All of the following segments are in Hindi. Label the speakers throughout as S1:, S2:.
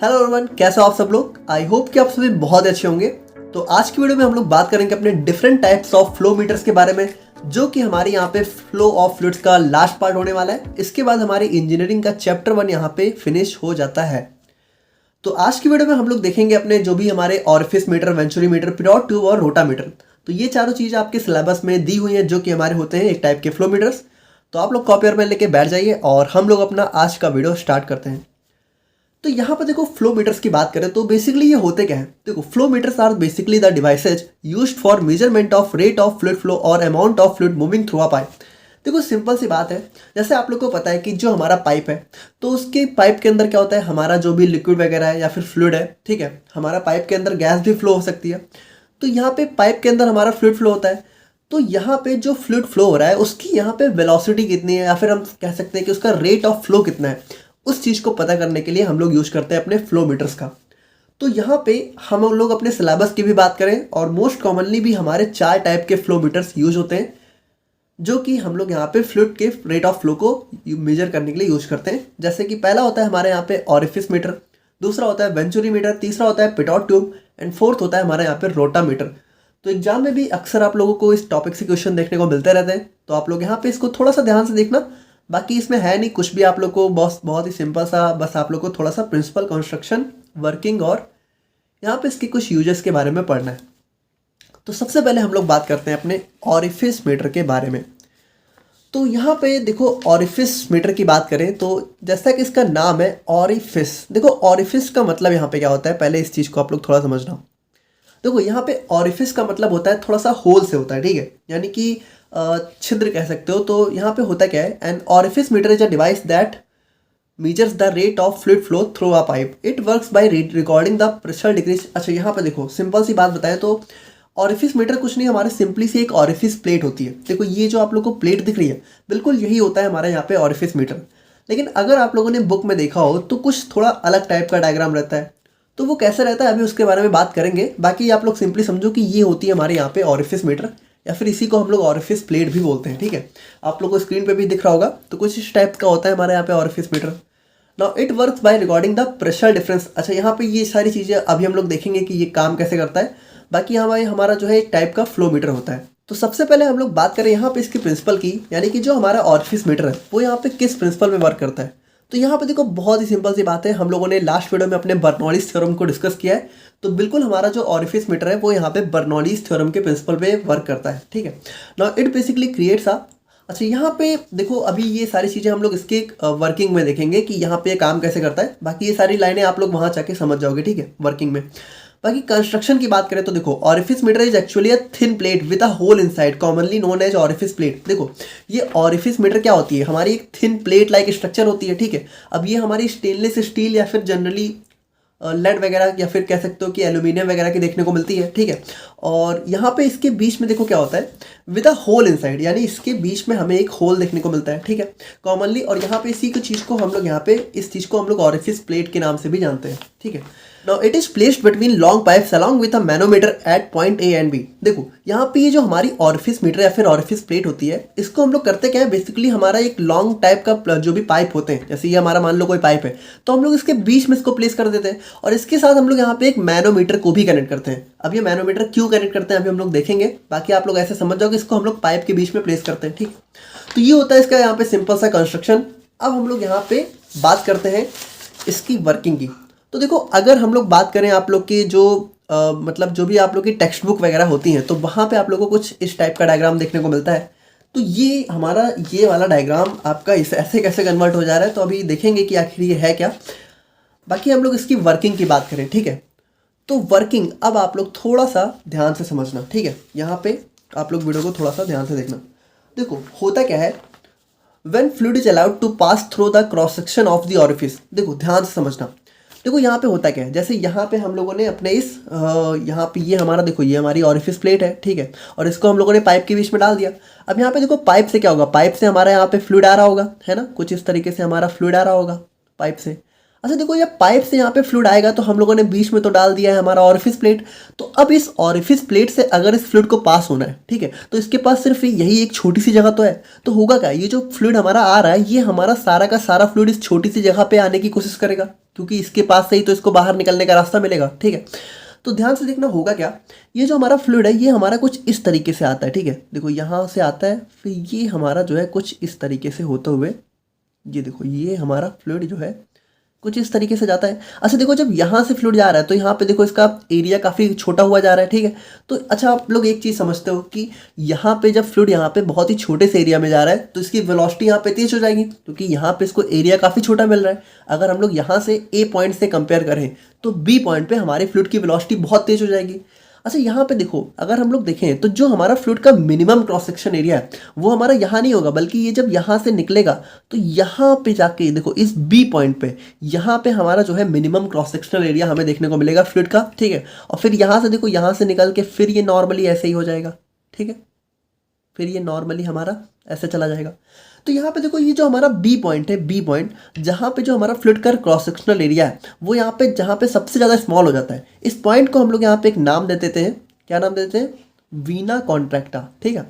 S1: हेलो एवरीवन, कैसे हो आप सब लोग। आई होप कि आप सभी बहुत अच्छे होंगे। तो आज की वीडियो में हम लोग बात करेंगे अपने different types of flow meters के बारे में, जो कि हमारे यहाँ पे फ्लो ऑफ फ्लूइड्स का लास्ट पार्ट होने वाला है। इसके बाद हमारी इंजीनियरिंग का चैप्टर 1 यहाँ पे फिनिश हो जाता है। तो आज की वीडियो में हम लोग देखेंगे अपने जो भी हमारे orifice meter, venturi meter, period tube और रोटा मीटर। तो ये चारों चीज़ आपके सिलेबस में दी हुई हैं, जो कि हमारे होते हैं एक टाइप के फ्लो मीटर्स। तो आप लोग कॉपी और पेन लेके बैठ जाइए और हम लोग अपना आज का वीडियो स्टार्ट करते हैं। तो यहाँ पर देखो, फ्लो मीटर्स की बात करें तो बेसिकली ये होते क्या है। देखो, flow meters are basically the devices used for measurement of rate of fluid flow और amount of fluid moving through a pipe. देखो, सिंपल सी बात है। जैसे आप लोग को पता है कि जो हमारा पाइप है, तो उसके पाइप के अंदर क्या होता है, हमारा जो भी लिक्विड वगैरह है या फिर फ्लूइड है, ठीक है। हमारा पाइप के अंदर गैस भी फ्लो हो सकती है। तो यहाँ पे पाइप के अंदर हमारा फ्लूइड फ्लो होता है। तो यहाँ पे जो फ्लूइड फ्लो हो रहा है, उसकी यहाँ पे वेलोसिटी कितनी है, या फिर हम कह सकते हैं कि उसका रेट ऑफ फ्लो कितना है, उस चीज़ को पता करने के लिए हम लोग यूज करते हैं अपने फ्लो मीटर्स का। तो यहाँ पे हम लोग अपने सिलेबस की भी बात करें और मोस्ट कॉमनली भी हमारे 4 टाइप के फ्लो मीटर्स यूज होते हैं, जो कि हम लोग यहाँ पे फ्लूइड के रेट ऑफ फ्लो को मेजर करने के लिए यूज करते हैं। जैसे कि पहला होता है हमारे यहाँ पे ऑरिफिस मीटर, दूसरा होता है वेंचुरी मीटर, तीसरा होता है पिटॉट ट्यूब एंड फोर्थ होता है हमारे यहाँ पे रोटा मीटर। तो एग्जाम में भी अक्सर आप लोगों को इस टॉपिक से क्वेश्चन देखने को मिलते रहते हैं। तो आप लोग यहाँ पे इसको थोड़ा सा ध्यान से देखना। बाकी इसमें है नहीं कुछ भी, आप लोग को बहुत ही सिंपल सा, बस आप लोग को थोड़ा सा प्रिंसिपल, कंस्ट्रक्शन, वर्किंग और यहाँ पे इसके कुछ यूजेस के बारे में पढ़ना है। तो सबसे पहले हम लोग बात करते हैं अपने ऑरिफिस मीटर के बारे में। तो यहाँ पे देखो, ऑरिफिस मीटर की बात करें तो जैसा कि इसका नाम है ऑरिफिस। देखो, ऑरिफिस का मतलब यहाँ पे क्या होता है, पहले इस चीज़ को आप लोग थोड़ा समझना। देखो, यहाँ पे ऑरिफिस का मतलब होता है थोड़ा सा होल से होता है, ठीक है, यानी कि छिद्र कह सकते हो। तो यहाँ पे होता क्या है, an orifice meter is a device that measures the rate of fluid flow through a pipe. It works by recording the pressure decrease. अच्छा, यहाँ पे देखो, सिंपल सी बात बताएं तो ऑरिफिस मीटर कुछ नहीं, हमारे सिंपली सी एक ऑरिफिस प्लेट होती है। देखो, ये जो आप लोग को प्लेट दिख रही है, बिल्कुल यही होता है हमारे यहाँ पे ऑरिफिस मीटर। लेकिन अगर आप लोगों ने बुक में देखा हो तो कुछ थोड़ा अलग टाइप का डायग्राम रहता है। तो वो कैसे रहता है, अभी उसके बारे में बात करेंगे। बाकी आप लोग सिंपली समझो कि ये होती है हमारे यहाँ पे ऑरिफिस मीटर, या फिर इसी को हम लोग ऑरिफिस प्लेट भी बोलते हैं, ठीक है। आप लोग को स्क्रीन पे भी दिख रहा होगा। तो कुछ इस टाइप का होता है हमारे यहाँ पे orifice meter. Now it works by recording the pressure difference. अच्छा, यहाँ पे ये सारी चीज़ें अभी हम लोग देखेंगे कि ये काम कैसे करता है। बाकी यहाँ पे हमारा जो है एक टाइप का फ्लो मीटर होता है। तो सबसे पहले हम लोग बात करें यहाँ पे इसके प्रिंसिपल की, यानी कि जो हमारा ऑरिफिस मीटर है वो यहाँ पे किस प्रिंसिपल में वर्क करता है। तो यहाँ पे देखो, बहुत ही सिंपल सी बात है। हम लोगों ने लास्ट वीडियो में अपने बर्नौलीज थ्योरम को डिस्कस किया है। तो बिल्कुल हमारा जो ऑरिफिस मीटर है वो यहाँ पे बर्नौलीज थ्योरम के प्रिंसिपल पे वर्क करता है, ठीक है। Now it basically creates a, अच्छा यहाँ पे देखो, अभी ये सारी चीज़ें हम लोग इसके वर्किंग में देखेंगे कि यहाँ पे काम कैसे करता है। बाकी ये सारी लाइनें आप लोग वहाँ जाके समझ जाओगे, ठीक है, वर्किंग में। बाकी कंस्ट्रक्शन की बात करें तो देखो, orifice meter is actually a thin plate with a hole inside, commonly known as orifice plate. देखो, ये ऑरिफिस मीटर क्या होती है, हमारी एक थिन प्लेट लाइक स्ट्रक्चर होती है, ठीक है। अब ये हमारी स्टेनलेस स्टील या फिर जनरली लेड वगैरह या फिर कह सकते हो कि एल्यूमिनियम वगैरह की देखने को मिलती है, ठीक है। और यहाँ पे इसके बीच में देखो क्या होता है, विद अ होल इनसाइड, यानी इसके बीच में हमें एक होल देखने को मिलता है, ठीक है, कॉमनली। और यहाँ पे इसी की चीज़ को हम लोग यहाँ पे इस चीज़ को हम लोग ऑरिफिस प्लेट के नाम से भी जानते हैं, ठीक है। Now it is placed between long pipes along with a manometer at point A and B. देखो, यहाँ पे ये जो हमारी ऑरिफिस मीटर या फिर ऑरिफिस प्लेट होती है, इसको हम लोग करते क्या है, बेसिकली हमारा एक लॉन्ग टाइप का जो भी पाइप होते हैं, जैसे ये हमारा मान लो कोई पाइप है, तो हम लोग इसके बीच में इसको प्लेस कर देते हैं। और इसके साथ हम लोग यहाँ पे एक मैनोमीटर को भी कनेक्ट करते हैं। अब ये मैनोमीटर क्यों कनेक्ट करते हैं अभी हम लोग देखेंगे। बाकी आप लोग ऐसे समझ जाओ कि इसको हम लोग पाइप के बीच में प्लेस करते हैं, ठीक। तो ये होता है इसका यहाँ पे सिंपल सा कंस्ट्रक्शन। अब हम लोग यहाँ पे बात करते हैं इसकी वर्किंग की। तो देखो, अगर हम लोग बात करें आप लोग की जो मतलब जो भी आप लोग की टेक्स्ट बुक वगैरह होती हैं, तो वहाँ पे आप लोगों को कुछ इस टाइप का डायग्राम देखने को मिलता है। तो ये हमारा ये वाला डायग्राम आपका इस ऐसे कैसे कन्वर्ट हो जा रहा है, तो अभी देखेंगे कि आखिर ये है क्या। बाकी हम लोग इसकी वर्किंग की बात करें, ठीक है। तो वर्किंग अब आप लोग थोड़ा सा ध्यान से समझना, ठीक है। यहाँ पे आप लोग वीडियो को थोड़ा सा ध्यान से देखना। देखो, होता क्या है, when fluid is allowed to pass through the cross section of the orifice. देखो, ध्यान से समझना। देखो, यहाँ पे होता क्या है, जैसे यहाँ पे हम लोगों ने अपने इस यहाँ पे ये हमारा, देखो ये हमारी ऑरिफिस प्लेट है, ठीक है। और इसको हम लोगों ने पाइप के बीच में डाल दिया। अब यहाँ पे देखो, पाइप से क्या होगा, पाइप से हमारा यहाँ पे फ्लूइड आ रहा होगा, है ना, कुछ इस तरीके से हमारा फ्लूइड आ रहा होगा पाइप से। अच्छा देखो, जब पाइप से यहाँ पे फ्लूइड आएगा तो हम लोगों ने बीच में तो डाल दिया है हमारा ऑरिफिस प्लेट। तो अब इस ऑरिफिस प्लेट से अगर इस फ्लूइड को पास होना है, ठीक है, तो इसके पास सिर्फ यही एक छोटी सी जगह तो है। तो होगा क्या, ये जो फ्लूइड हमारा आ रहा है, ये हमारा सारा का सारा फ्लूइड इस छोटी सी जगह पे आने की कोशिश करेगा, क्योंकि इसके पास से ही तो इसको बाहर निकलने का रास्ता मिलेगा, ठीक है। तो ध्यान से देखना होगा क्या, ये जो हमारा फ्लूइड है ये हमारा कुछ इस तरीके से आता है, ठीक है। देखो यहाँ से आता है, फिर ये हमारा जो है कुछ इस तरीके से होते हुए, ये देखो ये हमारा फ्लूइड जो है कुछ इस तरीके से जाता है। अच्छा देखो, जब यहाँ से फ्लूइड जा रहा है तो यहाँ पे देखो इसका एरिया काफ़ी छोटा हुआ जा रहा है, ठीक है। तो अच्छा आप लोग एक चीज़ समझते हो कि यहाँ पे जब फ्लूइड यहाँ पे बहुत ही छोटे से एरिया में जा रहा है तो इसकी वेलोसिटी यहाँ पे तेज हो जाएगी, क्योंकि यहाँ पे इसको एरिया काफ़ी छोटा मिल रहा है। अगर हम लोग यहाँ से ए पॉइंट से कंपेयर करें तो बी पॉइंट पे हमारी फ्लूइड की वेलोसिटी बहुत तेज हो जाएगी। अच्छा यहाँ पे देखो, अगर हम लोग देखें तो जो हमारा फ्लूइड का मिनिमम क्रॉस सेक्शन एरिया है वो हमारा यहाँ नहीं होगा, बल्कि ये जब यहाँ से निकलेगा तो यहाँ पे जाके देखो इस बी पॉइंट पे, यहाँ पे हमारा जो है मिनिमम क्रॉस सेक्शनल एरिया हमें देखने को मिलेगा फ्लूइड का, ठीक है। और फिर यहाँ से देखो, यहाँ से निकल के फिर ये नॉर्मली ऐसे ही हो जाएगा, ठीक है। फिर ये नॉर्मली हमारा ऐसे चला जाएगा। तो यहाँ पे देखो, ये जो हमारा बी पॉइंट है, बी पॉइंट जहाँ पे जो हमारा फ्लूइड का क्रॉस सेक्शनल एरिया है वो यहाँ पे जहाँ पे सबसे ज़्यादा स्मॉल हो जाता है, इस पॉइंट को हम लोग यहाँ पे एक नाम दे देते हैं। क्या नाम देते हैं? वीना कॉन्ट्रैक्टा, ठीक है।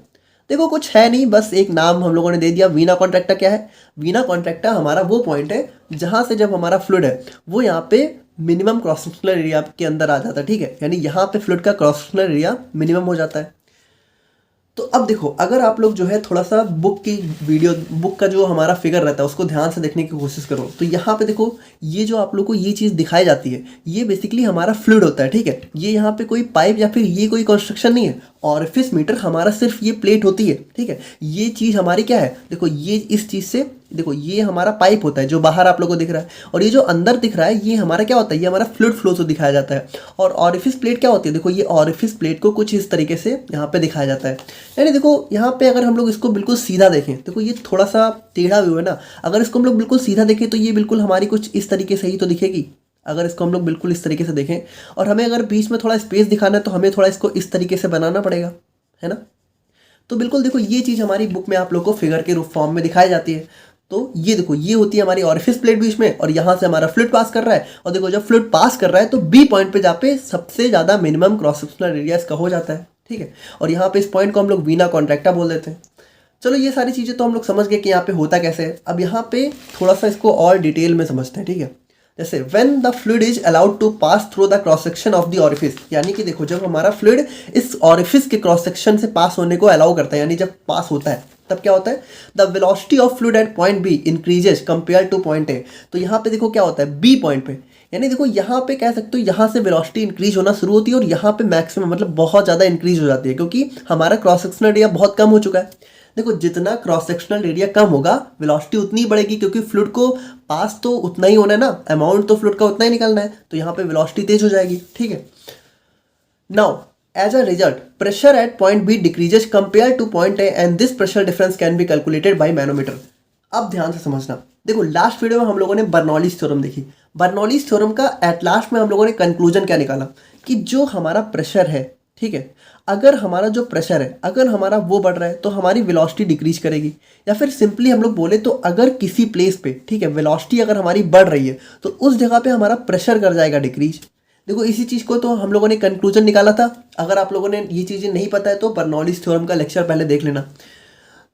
S1: देखो कुछ है नहीं, बस एक नाम हम लोगों ने दे दिया। वीना कॉन्ट्रैक्टा क्या है? वीना कॉन्ट्रैक्टा हमारा वो पॉइंट है जहाँ से जब हमारा फ्लूइड है वो यहाँ पे मिनिमम क्रॉस सेक्शनल एरिया के अंदर आ जाता है, ठीक है। यानी यहाँ पे फ्लूइड का क्रॉस सेक्शनल एरिया मिनिमम हो जाता है। तो अब देखो, अगर आप लोग जो है थोड़ा सा बुक का जो हमारा फिगर रहता है उसको ध्यान से देखने की कोशिश करो, तो यहाँ पे देखो ये जो आप लोग को ये चीज़ दिखाई जाती है ये बेसिकली हमारा फ्लूइड होता है, ठीक है। ये यहाँ पे कोई पाइप या फिर ये कोई कंस्ट्रक्शन नहीं है, ऑरिफिस मीटर हमारा सिर्फ ये प्लेट होती है, ठीक है। ये चीज़ हमारी क्या है, देखो ये इस चीज़ से, देखो ये हमारा पाइप होता है जो बाहर आप लोगों को दिख रहा है, और ये जो अंदर दिख रहा है ये हमारा क्या होता है, ये हमारा फ्लूइड फ्लो से दिखाया जाता है। और ऑरिफिस प्लेट क्या होती है, देखो ये ऑरिफिस प्लेट को कुछ इस तरीके से यहाँ पे दिखाया जाता है। यानी देखो यहाँ पे अगर हम लोग इसको बिल्कुल सीधा देखें, देखो ये थोड़ा सा टेढ़ा व्यू है ना, अगर इसको हम लोग बिल्कुल सीधा देखें तो ये बिल्कुल हमारी कुछ इस तरीके से ही तो दिखेगी। अगर इसको हम लोग बिल्कुल इस तरीके से देखें और हमें अगर बीच में थोड़ा स्पेस दिखाना है तो हमें थोड़ा इसको इस तरीके से बनाना पड़ेगा, है ना। तो बिल्कुल देखो ये चीज़ हमारी बुक में आप लोग को फिगर के रूप फॉर्म में दिखाई जाती है। तो ये देखो ये होती है हमारी ऑरिफिस प्लेट बीच में, और यहाँ से हमारा फ्लूइड पास कर रहा है। और देखो जब फ्लूइड पास कर रहा है तो बी पॉइंट पे जहाँ पे सबसे ज़्यादा मिनिमम क्रॉस सेक्शनल एरिया इसका हो जाता है, ठीक है। और यहाँ पे इस पॉइंट को हम लोग वीना कॉन्ट्रैक्टा बोल देते हैं। चलो ये सारी चीज़ें तो हम लोग समझ गए कि यहाँ पे होता कैसे है। अब यहाँ पे थोड़ा सा इसको और डिटेल में समझते हैं, ठीक है। जैसे when the fluid is allowed to pass through the cross section of the orifice, यानी कि देखो जब हमारा फ्लूइड इस ऑरिफिस के क्रॉस सेक्शन से पास होने को अलाउ करता है, यानी जब पास होता है तब क्या होता है, the velocity of fluid at point B increases compare to point A. तो यहाँ पे देखो क्या होता है, बी पॉइंट पे, यानी देखो यहाँ पे कह सकते हो यहाँ से वेलोसिटी इंक्रीज होना शुरू होती है और यहाँ पे मैक्सिमम मतलब बहुत ज़्यादा इंक्रीज हो जाती है, क्योंकि हमारा क्रॉस सेक्शनल एरिया बहुत कम हो चुका है। देखो जितना क्रॉस सेक्शनल एरिया कम होगा वेलोसिटी उतनी ही बढ़ेगी, क्योंकि फ्लूइड को पास तो उतना ही होना है ना, अमाउंट तो फ्लूइड का उतना ही निकलना है, तो यहाँ पे वेलोसिटी तेज हो जाएगी, ठीक है। Now as a result pressure at point B decreases compare to point A and this pressure difference can be calculated by manometer. अब ध्यान से समझना, देखो लास्ट वीडियो में हम लोगों ने बर्नौलीज थ्योरम देखी। बर्नौलीज थ्योरम का एट लास्ट में हम लोगों ने कंक्लूजन क्या निकाला कि जो हमारा प्रेशर है, ठीक है, अगर हमारा जो प्रेशर है अगर हमारा वो बढ़ रहा है तो हमारी वेलोसिटी डिक्रीज करेगी, या फिर सिंपली हम लोग बोले तो अगर किसी प्लेस पे, ठीक है, वेलोसिटी अगर हमारी बढ़ रही है तो उस जगह पे हमारा प्रेशर कर जाएगा डिक्रीज। देखो इसी चीज़ को तो हम लोगों ने कंक्लूजन निकाला था। अगर आप लोगों ने ये चीज़ें नहीं पता है तो बर्नौलीज थ्योरम का लेक्चर पहले देख लेना।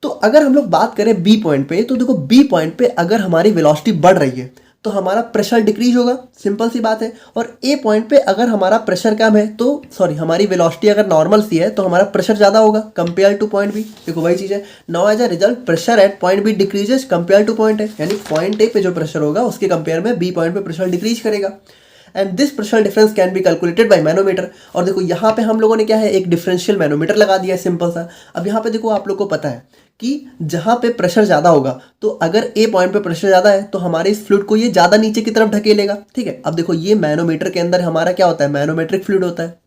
S1: तो अगर हम लोग बात करें बी पॉइंट पे, तो देखो बी पॉइंट पे अगर हमारी वेलोसिटी बढ़ रही है तो हमारा प्रेशर डिक्रीज होगा, सिंपल सी बात है। और ए पॉइंट पे अगर हमारा प्रेशर कम है तो हमारी वेलोसिटी अगर नॉर्मल सी है तो हमारा प्रेशर ज़्यादा होगा कंपेयर टू पॉइंट बी। देखो वही चीज़ है। Now as a result pressure at point B decreases compare to point A, यानी पॉइंट ए पे जो प्रेशर होगा उसके कंपेयर में बी पॉइंट पे प्रेशर डिक्रीज करेगा। And this pressure difference can be calculated by manometer. और देखो यहाँ पे हम लोगों ने क्या है, एक डिफरेंशियल मैनोमीटर लगा दिया है सिंपल सा। अब यहाँ पे देखो आप लोग को पता है कि जहाँ पे प्रेशर ज़्यादा होगा तो अगर ए पॉइंट पे प्रेशर ज़्यादा है तो हमारे इस फ्लूइड को ये ज़्यादा नीचे की तरफ ढकेलेगा, ठीक है। अब देखो ये मैनोमीटर के अंदर हमारा क्या होता है, मैनोमेट्रिक फ्लूइड होता है।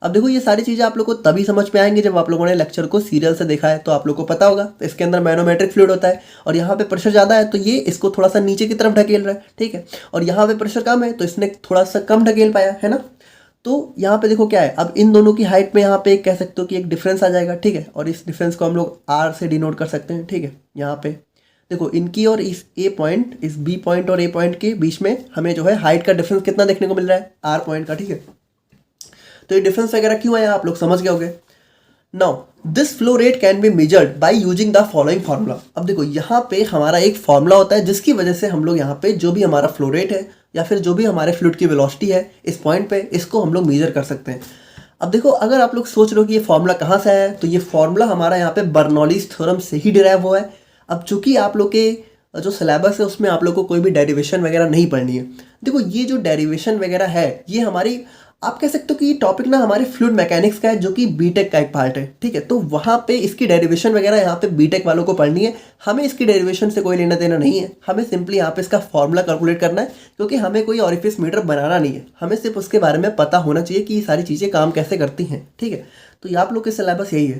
S1: अब देखो ये सारी चीज़ें आप लोग को तभी समझ में आएंगे जब आप लोगों ने लेक्चर को सीरियल से देखा है, तो आप लोग को पता होगा तो इसके अंदर मैनोमेट्रिक फ्लूइड होता है और यहाँ पे प्रेशर ज़्यादा है तो ये इसको थोड़ा सा नीचे की तरफ ढकेल रहा है, ठीक है। और यहाँ पे प्रेशर कम है तो इसने थोड़ा सा कम ढकेल पाया है ना। तो यहाँ पे देखो क्या है, अब इन दोनों की हाइट में यहाँ पे कह सकते हो कि एक डिफरेंस आ जाएगा, ठीक है। और इस डिफरेंस को हम लोग आर से डिनोट कर सकते हैं, ठीक है। यहाँ पे देखो इनकी और इस ए पॉइंट, इस बी पॉइंट और ए पॉइंट के बीच में हमें जो है हाइट का डिफरेंस कितना देखने को मिल रहा है, आर पॉइंट का, ठीक है। तो ये डिफरेंस वगैरह क्यों आया आप लोग समझ गए होंगे। Now this flow rate can be measured by using the following formula. अब देखो यहाँ पे हमारा एक फार्मूला होता है जिसकी वजह से हम लोग यहाँ पे जो भी हमारा फ्लो रेट है या फिर जो भी हमारे फ्लूइड की वेलोसिटी है इस पॉइंट पे, इसको हम लोग मेजर कर सकते हैं। अब देखो अगर आप लोग सोच रहे हो कि ये फार्मूला कहाँ से आया है, तो ये फार्मूला हमारा यहाँ पे बर्नौलीज थ्योरम से ही डिराइव हुआ है। अब चूंकि आप लोग के जो सिलेबस है उसमें आप लोग को कोई भी डेरिवेशन वगैरह नहीं पढ़नी है। देखो ये जो डेरिवेशन वगैरह है ये हमारी, आप कह सकते हो कि ये टॉपिक ना हमारे फ्लूइड मैकेनिक्स का है जो कि बीटेक का एक पार्ट है, ठीक है। तो वहाँ पे इसकी डेरिवेशन वगैरह यहाँ पे बीटेक वालों को पढ़नी है। हमें इसकी डेरिवेशन से कोई लेना देना नहीं है, हमें सिंपली यहाँ पे इसका फॉर्मूला कैलकुलेट करना है, क्योंकि हमें कोई ऑरिफिस मीटर बनाना नहीं है, हमें सिर्फ उसके बारे में पता होना चाहिए कि ये सारी चीज़ें काम कैसे करती हैं, ठीक है। तो ये आप लोग के सिलेबस यही है।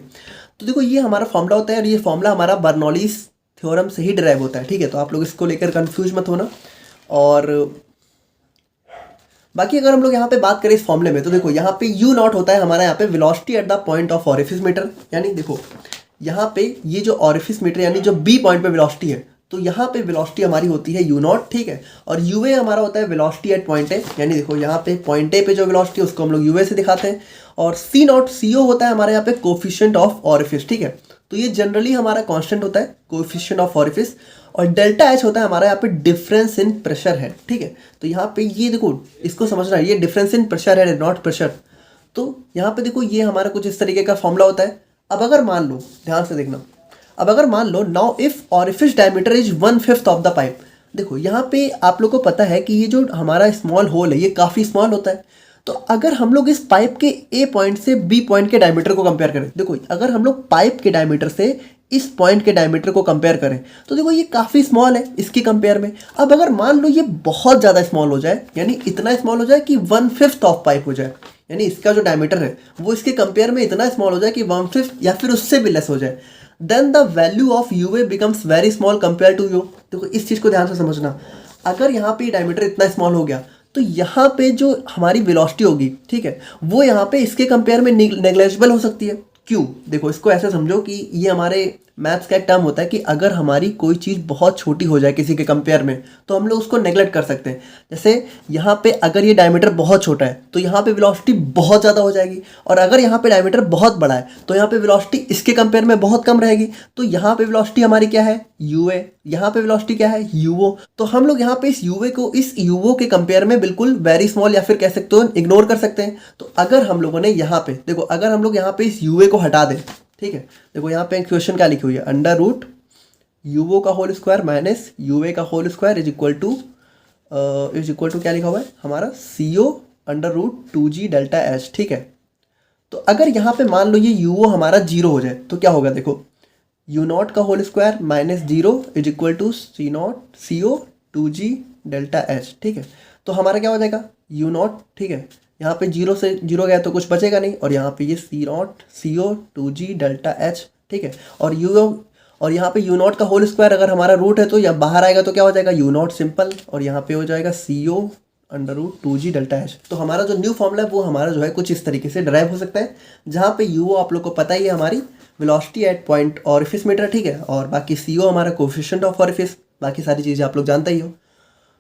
S1: तो देखो ये हमारा फॉर्मूला होता है और ये फॉर्मूला हमारा बर्नौलीज थ्योरम से ही डिराइव होता है, ठीक है। तो आप लोग इसको लेकर कंफ्यूज मत होना। और बाकी अगर हम लोग यहाँ पे बात करें इस फॉर्मूले में, तो देखो यहाँ पे यू नॉट होता है हमारा यहाँ पे velocity at the point of orifice meter. यानी देखो यहाँ पे ये जो ऑरिफिस मीटर यानी जो बी पॉइंट पे वेलोसिटी है, तो यहाँ पे वेलोसिटी हमारी होती है यू नॉट, ठीक है। और यू ए हमारा होता है वेलोसिटी एट पॉइंट ए। यानी देखो यहाँ पे पॉइंट ए पे जो वेलोसिटी है उसको हम लोग यू ए से दिखाते हैं। और सी नॉट सी ओ होता है हमारे यहाँ पे कोफिशिएंट ऑफ ऑरिफिस, ठीक है। तो ये जनरली हमारा कांस्टेंट होता है कोफिशिएंट ऑफ ऑरिफिस। और डेल्टा एच होता है हमारा यहाँ पे डिफरेंस इन प्रेशर है, ठीक है। तो यहाँ पे ये देखो इसको समझना है, ये डिफरेंस इन प्रेशर है नॉट प्रेशर। तो यहाँ पे देखो ये हमारा कुछ इस तरीके का फॉर्मूला होता है। अब अगर मान लो, ध्यान से देखना, अब अगर मान लो now if orifice diameter is 1/5 of the pipe. देखो यहाँ पे आप लोग को पता है कि ये जो हमारा स्मॉल होल है ये काफ़ी स्मॉल होता है। तो अगर हम लोग इस पाइप के ए पॉइंट से बी पॉइंट के डायमीटर को कंपेयर करें, देखो अगर हम लोग पाइप के डायमीटर से इस पॉइंट के डायमीटर को कंपेयर करें तो देखो ये काफ़ी स्मॉल है इसकी कंपेयर में। अब अगर मान लो ये बहुत ज़्यादा स्मॉल हो जाए, यानी इतना स्मॉल हो जाए कि 1/5 ऑफ पाइप हो जाए, यानी इसका जो डायमीटर है वो इसके कंपेयर में इतना स्मॉल हो जाए कि 1/5 या फिर उससे भी लेस हो जाए, then the value of U A becomes very small compare to U. देखो इस चीज़ को ध्यान से समझना। अगर यहाँ पे डायमीटर इतना स्मॉल हो गया तो यहाँ पे जो हमारी वेलोसिटी होगी, ठीक है, वो यहाँ पे इसके कंपेयर में नेग्लेजिबल हो सकती है। क्यों? देखो इसको ऐसे समझो कि ये हमारे मैथ्स का एक टर्म होता है कि अगर हमारी कोई चीज़ बहुत छोटी हो जाए किसी के कंपेयर में तो हम लोग उसको नेगलेक्ट कर सकते हैं। जैसे यहाँ पे अगर ये डायमीटर बहुत छोटा है तो यहाँ पे वेलोसिटी बहुत ज़्यादा हो जाएगी, और अगर यहाँ पे डायमीटर बहुत बड़ा है तो यहाँ पे वेलोसिटी इसके कंपेयर में बहुत कम रहेगी। तो यहाँ पे वेलोसिटी हमारी क्या है? U A. यहाँ पे वेलोसिटी क्या है? यू ओ। तो हम लोग यहाँ पे इस यू ए को इस यू ओ के कंपेयर में बिल्कुल वेरी स्मॉल या फिर कह सकते हो इग्नोर कर सकते हैं। तो अगर हम लोगों ने यहाँ पे देखो, अगर हम लोग यहाँ पे इस यू ए को हटा दें, ठीक है, देखो यहाँ पे क्वेश्चन क्या लिखी हुई है, अंडर रूट यू ओ का whole square minus U A का whole square is equal to क्या लिखा हुआ है हमारा C O under root 2g delta H, ठीक है। तो अगर यहाँ पे मान लो ये यू ओ हमारा 0 हो जाए तो क्या होगा? देखो यू नॉट का whole square minus 0 is equal to C not C O 2g delta H, ठीक है। तो हमारा क्या हो जाएगा? यू नॉट, ठीक है, यहाँ पे 0 से 0 गया तो कुछ बचेगा नहीं, और यहाँ पे ये C not C O 2g delta H, ठीक है। और यहाँ पे यू नॉट का होल स्क्वायर अगर हमारा रूट है तो या बाहर आएगा तो क्या हो जाएगा? यू नॉट सिंपल, और यहाँ पे हो जाएगा C O under root 2g delta H. तो हमारा जो न्यू फॉर्मूला है वो हमारा जो है कुछ इस तरीके से डिराइव हो सकता है, जहाँ पे यू आप लोग को पता ही है हमारी velocity at point orifice meter, ठीक है, और बाकी सी ओ हमारा कोफिशिएंट ऑफ ऑरिफिस, बाकी सारी चीज़ें आप लोग जानते ही हो।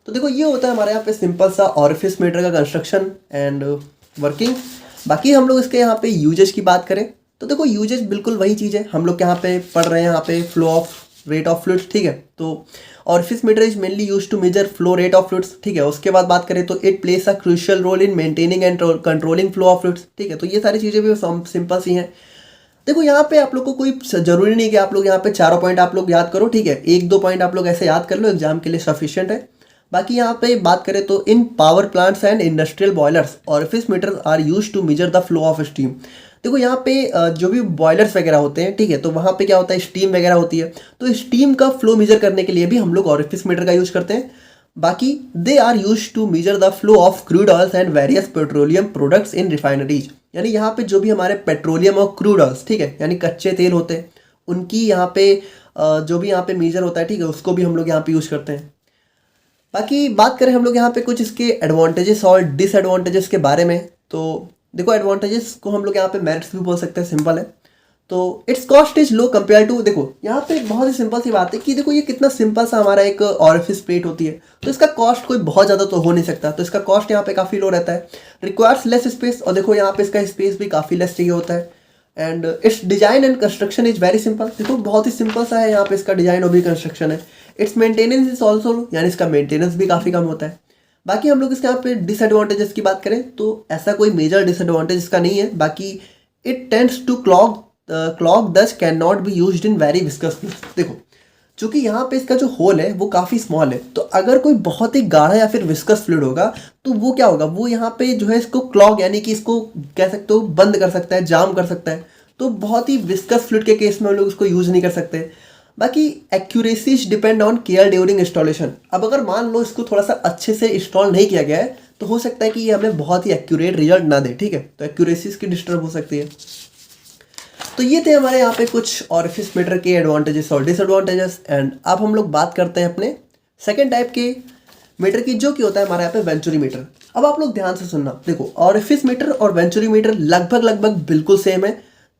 S1: तो देखो ये होता है हमारे यहाँ पे सिंपल सा ऑरिफिस मीटर का कंस्ट्रक्शन एंड वर्किंग। बाकी हम लोग इसके यहाँ पे यूजेज की बात करें तो देखो यूजेज बिल्कुल वही चीज़ है हम लोग यहाँ पे पढ़ रहे हैं, यहाँ पे flow of rate of fluids, ठीक है। तो orifice meter is mainly use to measure flow rate of fluids, ठीक है। उसके बाद बात करें तो it plays a crucial role in maintaining and controlling flow of fluids, ठीक है। तो ये सारी चीज़ें भी सिंपल सी हैं। देखो यहाँ पे आप लोग को कोई जरूरी नहीं कि आप लोग यहाँ पे चारों पॉइंट आप लोग याद करो, ठीक है, 1-2 पॉइंट आप लोग ऐसे याद कर लो, एग्जाम के लिए सफिशिएंट है। बाकी यहाँ पे बात करें तो in power plants and industrial boilers orifice meter are use to measure the flow of steam. देखो यहाँ पे जो भी बॉयलर्स वगैरह होते हैं, ठीक है, तो वहाँ पे क्या होता है, स्टीम वगैरह होती है, तो स्टीम का फ्लो मेजर करने के लिए भी हम लोग ऑरिफिस मीटर का यूज करते हैं। बाकी they are use to measure the flow of crude oils and various petroleum products in refineries. यानी यहाँ पे जो भी हमारे पेट्रोलियम और क्रूड ऑयल्स, ठीक है, यानी कच्चे तेल होते हैं, उनकी यहाँ पे जो भी यहाँ पे मेजर होता है, ठीक है, उसको भी हम लोग यहाँ पे यूज करते हैं। बाकी बात करें हम लोग यहाँ पे कुछ इसके एडवांटेजेस और डिसएडवांटेजेस के बारे में, तो देखो एडवांटेजेस को हम लोग यहाँ पे मेरिट्स भी बोल सकते हैं, सिंपल है। तो its cost is low compare to, देखो यहाँ पे बहुत ही सिंपल सी बात है कि देखो ये कितना सिंपल सा हमारा एक ऑरिफिस प्लेट होती है, तो इसका कॉस्ट कोई बहुत ज़्यादा तो हो नहीं सकता, तो इसका कॉस्ट यहाँ पे काफ़ी लो रहता है। रिक्वायर्स लेस स्पेस, और देखो यहाँ पे इसका स्पेस भी काफ़ी लेस चाहिए होता है। And it's design and construction is very simple. देखो बहुत ही सिंपल सा है यहाँ पे इसका डिजाइन और भी कंस्ट्रक्शन है। It's maintenance is also low, यानी इसका मेंटेनेंस भी काफ़ी कम होता है। बाकी हम लोग इसके यहाँ पे डिसएडवांटेजेस की बात करें तो ऐसा कोई मेजर डिसएडवांटेज इसका नहीं है। बाकी इट टेंड्स टू क्लॉग दस can not be used in very viscous fluids. देखो चूंकि यहाँ पे इसका जो होल है वो काफ़ी स्मॉल है, तो अगर कोई बहुत ही गाढ़ा या फिर विस्कस फ्लूइड होगा तो वो क्या होगा, वो यहाँ पे जो है इसको क्लॉग यानी कि इसको कह सकते हो बंद कर सकता है, जाम कर सकता है। तो बहुत ही विस्कस फ्लूइड के केस में हम लोग उसको यूज़ नहीं कर सकते। बाकी accuracy depend on care during installation. अब अगर मान लो इसको थोड़ा सा अच्छे से इंस्टॉल नहीं किया गया है तो हो सकता है कि ये हमें बहुत ही एक्यूरेट रिजल्ट ना दे, ठीक है, तो एक्यूरेसी इसकी डिस्टर्ब हो सकती है। तो ये थे हमारे यहाँ पे कुछ ऑरिफिस मीटर के एडवांटेजेस और डिसएडवांटेजेस। एंड अब हम लोग बात करते हैं अपने सेकेंड टाइप के मीटर की, जो कि होता है हमारे यहाँ पे वेंचुरी मीटर। अब आप लोग ध्यान से सुनना, देखो ऑरिफिस मीटर और वेंचुरी मीटर लगभग बिल्कुल सेम है,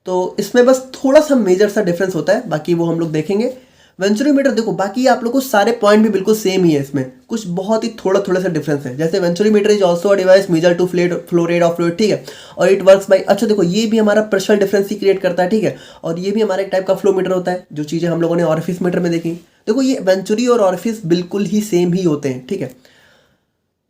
S1: तो इसमें बस थोड़ा सा मेजर सा डिफरेंस होता है, बाकी वो हम लोग देखेंगे। वेंचुरी मीटर देखो बाकी आप लोग को सारे पॉइंट भी बिल्कुल सेम ही है, इसमें कुछ बहुत ही थोड़ा सा डिफरेंस है। जैसे venturi meter is also a device measure to flow rate of fluid, ठीक है, और इट वर्क्स बाई, अच्छा देखो ये भी हमारा प्रेशर डिफरेंस ही क्रिएट करता है, ठीक है, और ये भी हमारा एक टाइप का फ्लो मीटर होता है, जो चीज़ें हम लोगों ने ऑरिफिस मीटर में देखी। देखो ये वेंचुरी और ऑरिफिस बिल्कुल ही सेम ही होते हैं, ठीक है।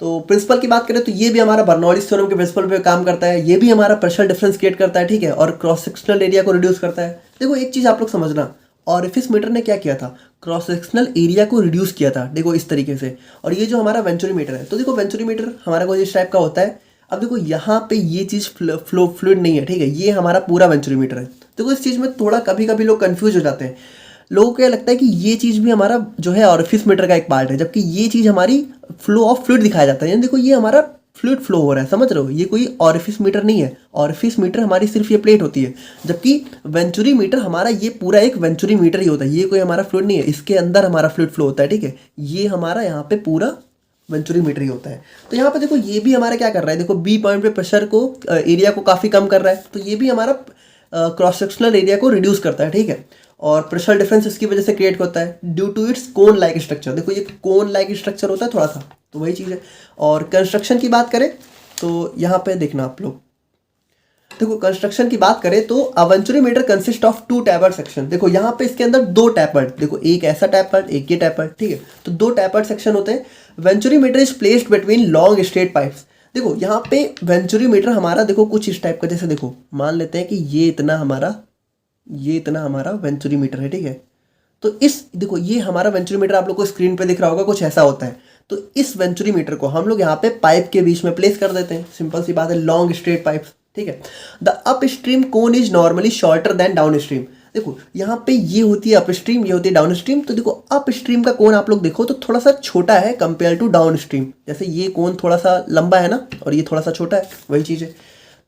S1: तो प्रिंसिपल की बात करें तो ये भी हमारा बर्नौलीज थ्योरम के प्रिंसिपल पे काम करता है, ये भी हमारा प्रेशर डिफरेंस क्रिएट करता है, ठीक है, और क्रॉस सेक्शनल एरिया को रिड्यूस करता है। देखो एक चीज़ आप लोग समझना, ऑरिफिस मीटर ने क्या किया था, क्रॉस सेक्शनल एरिया को रिड्यूस किया था, देखो इस तरीके से। और ये जो हमारा वेंचुरी मीटर है, तो देखो वेंचुरी मीटर हमारा कुछ इस टाइप का होता है। अब देखो यहाँ पे ये चीज़ फ्लूइड नहीं है, ठीक है, ये हमारा पूरा वेंचुरी मीटर है। देखो इस चीज़ में थोड़ा कभी लोग कंफ्यूज हो जाते हैं, लोगों को क्या लगता है कि ये चीज़ भी हमारा जो है ऑरिफिस मीटर का एक पार्ट है, जबकि ये चीज़ हमारी फ्लो ऑफ फ्लूइड दिखाया जाता है। यानी देखो ये हमारा फ्लूइड फ्लो हो रहा है, समझ रहे हो, ये कोई ऑरिफिस मीटर नहीं है। ऑरिफिस मीटर हमारी सिर्फ ये प्लेट होती है, जबकि वेंचुरी मीटर हमारा ये पूरा एक वेंचुरी मीटर ही होता है, ये कोई हमारा फ्लूइड नहीं है, इसके अंदर हमारा फ्लूइड फ्लो होता है, ठीक है, ये हमारा यहाँ पे पूरा वेंचुरी मीटर ही होता है। तो यहाँ पे देखो ये भी हमारा क्या कर रहा है, देखो बी पॉइंट पे प्रेशर को एरिया को काफ़ी कम कर रहा है, तो ये भी हमारा क्रॉस सेक्शनल एरिया को रिड्यूस करता है, ठीक है, और प्रेशर डिफरेंस इसकी वजह से क्रिएट होता है due to its cone like structure. देखो ये कोन लाइक स्ट्रक्चर होता है थोड़ा सा, तो वही चीज़ है। और कंस्ट्रक्शन की बात करें तो यहाँ पे देखना आप लोग, देखो कंस्ट्रक्शन की बात करें तो a venturi meter consist of 2 tapered section. देखो यहाँ पे इसके अंदर 2 टैपर्ड, देखो एक ऐसा टैपर्ड एक ये टैपर्ड, ठीक है, तो 2 टैपर्ड सेक्शन होते हैं। Venturi meter is placed between long straight pipes. देखो यहाँ पे वेंचुरी मीटर हमारा देखो कुछ इस टाइप का, जैसे देखो मान लेते हैं कि ये इतना हमारा वेंचुरी मीटर है, ठीक है, तो इस देखो ये हमारा वेंचुरी मीटर आप लोग को स्क्रीन पे दिख रहा होगा, कुछ ऐसा होता है। तो इस वेंचुरी मीटर को हम लोग यहाँ पे पाइप के बीच में प्लेस कर देते हैं, सिंपल सी बात है, लॉन्ग स्ट्रेट पाइप्स, ठीक है। The up stream cone is normally shorter than down stream. देखो यहाँ पे ये होती है अप स्ट्रीम, ये होती है डाउन स्ट्रीम। तो देखो अप स्ट्रीम का कोन आप लोग देखो तो थोड़ा सा छोटा है कंपेयर टू डाउन स्ट्रीम, जैसे ये कोन थोड़ा सा लंबा है ना, और ये थोड़ा सा छोटा है, वही चीज़ है।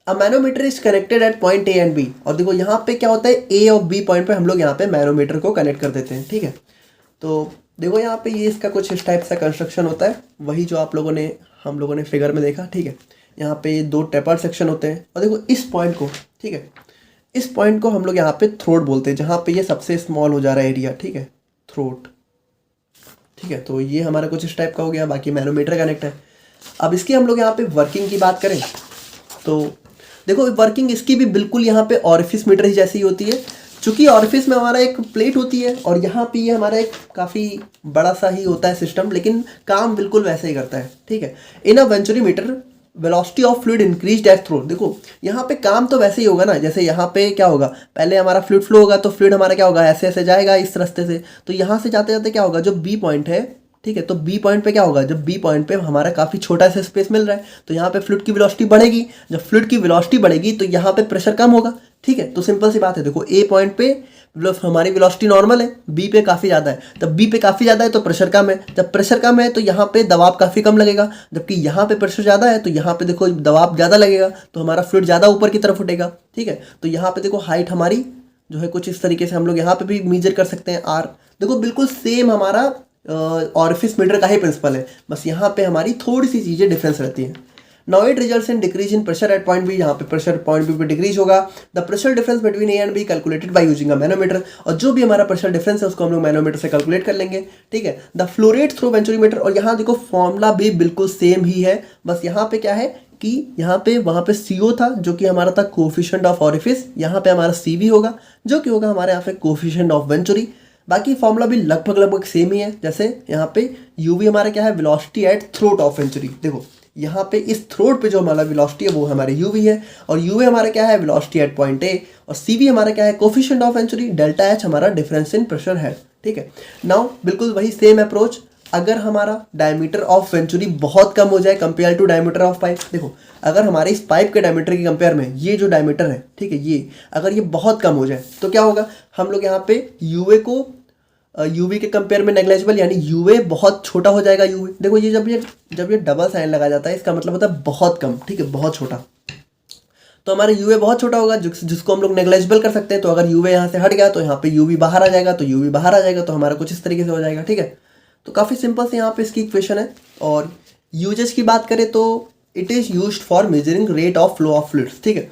S1: A manometer is connected at point A and B. और देखो यहाँ पे क्या होता है, ए और बी पॉइंट पे हम लोग यहाँ पे मैनोमीटर को कनेक्ट कर देते हैं, ठीक है। तो देखो यहाँ पे ये इसका कुछ इस टाइप सा कंस्ट्रक्शन होता है, वही जो हम लोगों ने फिगर में देखा, ठीक है। यहाँ पे 2 टैपर्ड सेक्शन होते हैं, और देखो इस पॉइंट को, ठीक है, इस पॉइंट को हम लोग यहाँ पे थ्रोट बोलते हैं, जहाँ पे ये सबसे स्मॉल हो जा रहा है एरिया, ठीक है, थ्रोट, ठीक है। तो ये हमारा कुछ इस टाइप का हो गया, बाकी मैनोमीटर कनेक्ट है। अब इसकी हम लोग यहाँ पे वर्किंग की बात करें तो देखो वर्किंग इसकी भी बिल्कुल यहाँ पे ऑरिफिस मीटर ही जैसी ही होती है, चूंकि ऑरिफिस में हमारा एक प्लेट होती है और यहाँ पे ये हमारा एक काफ़ी बड़ा सा ही होता है सिस्टम, लेकिन काम बिल्कुल वैसे ही करता है, ठीक है। In a venturi meter velocity of fluid increase at throat. देखो यहाँ पे काम तो वैसे ही होगा ना, जैसे यहाँ पे क्या होगा, पहले हमारा फ्लूइड फ्लो होगा, तो फ्लूइड हमारा क्या होगा, ऐसे ऐसे जाएगा इस रास्ते से, तो यहाँ से जाते जाते क्या होगा, जो बी पॉइंट है, ठीक है, तो बी पॉइंट पे क्या होगा, जब बी पॉइंट पे हमारा काफ़ी छोटा सा स्पेस मिल रहा है, तो यहाँ पे फ्लूइड की वेलोसिटी बढ़ेगी। जब फ्लूइड की वेलोसिटी बढ़ेगी तो यहाँ पे प्रेशर कम होगा, ठीक है। तो सिंपल सी बात है, देखो ए पॉइंट पे हमारी वेलोसिटी नॉर्मल है, बी पे काफ़ी ज़्यादा है, तब बी पे काफ़ी ज़्यादा है तो प्रेशर कम है, जब प्रेशर कम है तो यहाँ पे दबाव काफ़ी कम लगेगा, जबकि यहाँ पे प्रेशर ज़्यादा है तो यहाँ पे देखो दबाव ज़्यादा लगेगा, तो हमारा फ्लूइड ज़्यादा ऊपर की तरफ उठेगा, ठीक है। तो यहाँ पे देखो हाइट हमारी जो है कुछ इस तरीके से हम लोग यहाँ पे भी मेजर कर सकते हैं, आर। देखो बिल्कुल सेम हमारा ऑरिफिस मीटर का ही प्रिंसिपल है, बस यहाँ पे हमारी थोड़ी सी चीज़ें डिफरेंस रहती हैं। Now it results in decrease in pressure at point B. यहाँ पे प्रेशर पॉइंट बी पे डिक्रीज होगा। The pressure difference between A and B calculated by using a manometer. और जो भी हमारा प्रेशर डिफरेंस है उसको हम लोग मैनोमीटर से कैलकुलेट कर लेंगे, ठीक है। The flow rate through venturi meter, और यहाँ देखो फॉर्मूला भी बिल्कुल सेम ही है, बस यहाँ पे क्या है कि यहाँ पे वहाँ पे CO था जो कि हमारा था कोफिशिएंट ऑफ ऑरिफिस, यहाँ पे हमारा CV होगा जो कि होगा हमारे यहाँ पे कोफिशिएंट ऑफ वेंचुरी। बाकी फॉर्मूला भी लगभग लगभग सेम ही है। जैसे यहाँ पे UV हमारा क्या है, velocity at throat of venturi. देखो यहाँ पे इस थ्रोट पे जो हमारा वेलोसिटी है वो हमारे UV है, और UV हमारा क्या है, वेलोसिटी एट पॉइंट A, और CV हमारा क्या है, coefficient of venturi. Delta H हमारा डिफरेंस इन प्रेशर है। ठीक है, नाउ बिल्कुल वही सेम अप्रोच, अगर हमारा डायमीटर ऑफ वेंचुरी बहुत कम हो जाए compare to diameter of pipe. देखो अगर हमारे इस पाइप के डायमीटर की कंपेयर में ये जो डायमीटर है, ठीक है, ये अगर ये बहुत कम हो जाए तो क्या होगा, हम लोग यहाँ पे यूए को यूवी के कंपेयर में नेग्लेजिबल, यानी यूए बहुत छोटा हो जाएगा। यूए देखो ये जब ये डबल साइन लगा जाता है इसका मतलब होता है बहुत कम, ठीक है, बहुत छोटा। तो हमारा यूए बहुत छोटा होगा जिसको हम लोग नेग्लेजिबल कर सकते हैं। तो अगर यूए यहाँ से हट गया तो यहाँ पे यूवी बाहर आ जाएगा, तो यूवी बाहर आ जाएगा तो हमारा कुछ इस तरीके से हो जाएगा। ठीक है, तो काफ़ी सिंपल से यहाँ पे इसकी इक्वेशन है। और यूजेज की बात करें तो it is used for measuring rate of flow of fluids. ठीक है,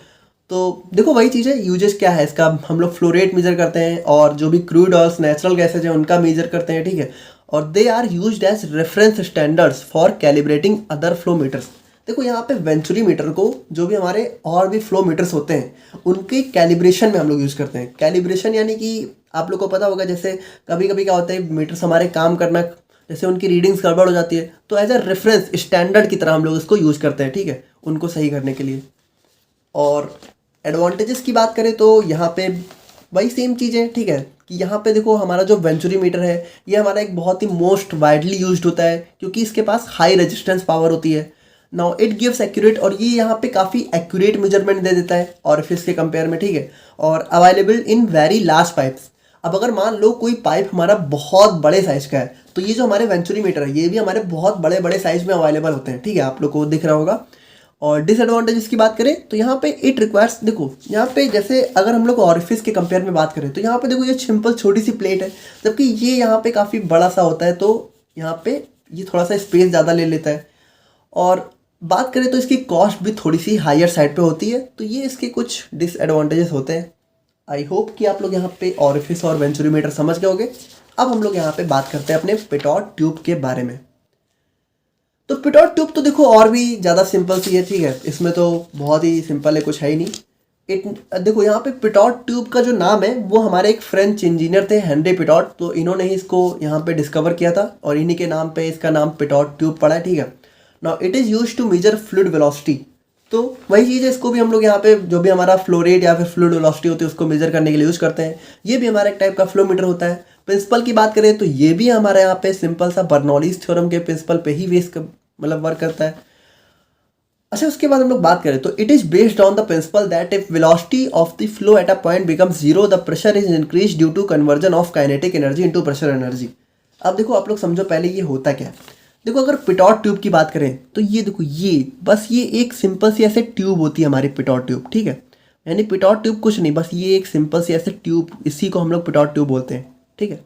S1: तो देखो वही चीज़ है, यूजेज क्या है इसका, हम लोग फ्लो रेट मेजर करते हैं और जो भी क्रूड ऑयल्स नेचुरल गैसेज हैं उनका मेजर करते हैं। ठीक है, और they are used as reference standards for calibrating other flow meters. देखो यहाँ पे वेंचुरी मीटर को जो भी हमारे और भी फ्लो मीटर्स होते हैं उनके कैलिब्रेशन में हम लोग यूज़ करते हैं। कैलिब्रेशन यानी कि आप लोग को पता होगा, जैसे कभी कभी क्या होता है मीटर्स हमारे काम करना, जैसे उनकी रीडिंग्स गड़बड़ हो जाती है, तो एज अ रेफरेंस स्टैंडर्ड की तरह हम लोग इसको यूज़ करते हैं। ठीक है, उनको सही करने के लिए। और एडवांटेजेस की बात करें तो यहाँ पे वही सेम चीज़ है। ठीक है, कि यहाँ पे देखो हमारा जो वेंचुरी मीटर है ये हमारा एक बहुत ही मोस्ट वाइडली यूज्ड होता है क्योंकि इसके पास हाई रेजिस्टेंस पावर होती है। नाउ इट गिव्स एक्यूरेट, और ये यहाँ पे काफ़ी एक्यूरेट मेजरमेंट दे देता है ऑरिफिस के कंपेयर में। ठीक है, और available in very large pipes. अब अगर मान लो कोई पाइप हमारा बहुत बड़े साइज का है तो ये जो हमारे वेंचुरी मीटर है ये भी हमारे बहुत बड़े बड़े साइज में अवेलेबल होते हैं। ठीक है, आप लोग को दिख रहा होगा। और डिसएडवांटेजेस की बात करें तो यहाँ पे इट रिक्वायर्स, देखो यहाँ पे जैसे अगर हम लोग ऑरिफिस के कंपेयर में बात करें तो यहाँ पे देखो ये सिंपल छोटी सी प्लेट है, जबकि ये यहाँ पे काफ़ी बड़ा सा होता है, तो यहाँ पे ये थोड़ा सा स्पेस ज़्यादा ले लेता है। और बात करें तो इसकी कॉस्ट भी थोड़ी सी हायर साइड पे होती है, तो ये इसके कुछ डिसएडवांटेजेस होते हैं। आई होप कि आप लोग यहाँ पे ऑरिफिस और वेंचुरी मीटर समझ गए होंगे। अब हम लोग यहाँ पे बात करते हैं अपने पिटॉट ट्यूब के बारे में। तो पिटॉट ट्यूब तो देखो और भी ज़्यादा सिंपल सी है। ठीक है, इसमें तो बहुत ही सिंपल है, कुछ है ही नहीं। देखो यहाँ पे पिटॉट ट्यूब का जो नाम है वो हमारे एक फ्रेंच इंजीनियर थे, हेनरी पिटॉट, तो इन्होंने ही इसको यहाँ पे डिस्कवर किया था और इन्हीं के नाम पे इसका नाम पिटॉट ट्यूब पड़ा है। ठीक है, now it is used to measure fluid velocity. तो वही चीज़ है, इसको भी हम लोग यहाँ पे जो भी हमारा फ्लो रेट या फिर फ्लूइड वेलोसिटी होती है उसको मेजर करने के लिए यूज़ करते हैं। ये भी हमारा एक टाइप का फ्लो मीटर होता है। प्रिंसिपल की बात करें तो ये भी हमारे यहाँ पे सिंपल सा बर्नौलीज थ्योरम के प्रिंसिपल पे ही बेस मतलब वर्क करता है। अच्छा, उसके बाद हम लोग बात करें तो it is based on the principle that if velocity of the flow at a point becomes zero the pressure is increase due to conversion of kinetic energy into pressure energy. अब देखो आप लोग समझो पहले ये होता क्या है। देखो अगर पिटॉट ट्यूब की बात करें तो ये देखो ये बस ये एक सिंपल सी ऐसे ट्यूब होती है हमारी पिटॉट ट्यूब। ठीक है, यानी पिटॉट ट्यूब कुछ नहीं, बस ये एक सिंपल सी ऐसे ट्यूब, इसी को हम लोग पिटॉट ट्यूब बोलते हैं। ठीक है,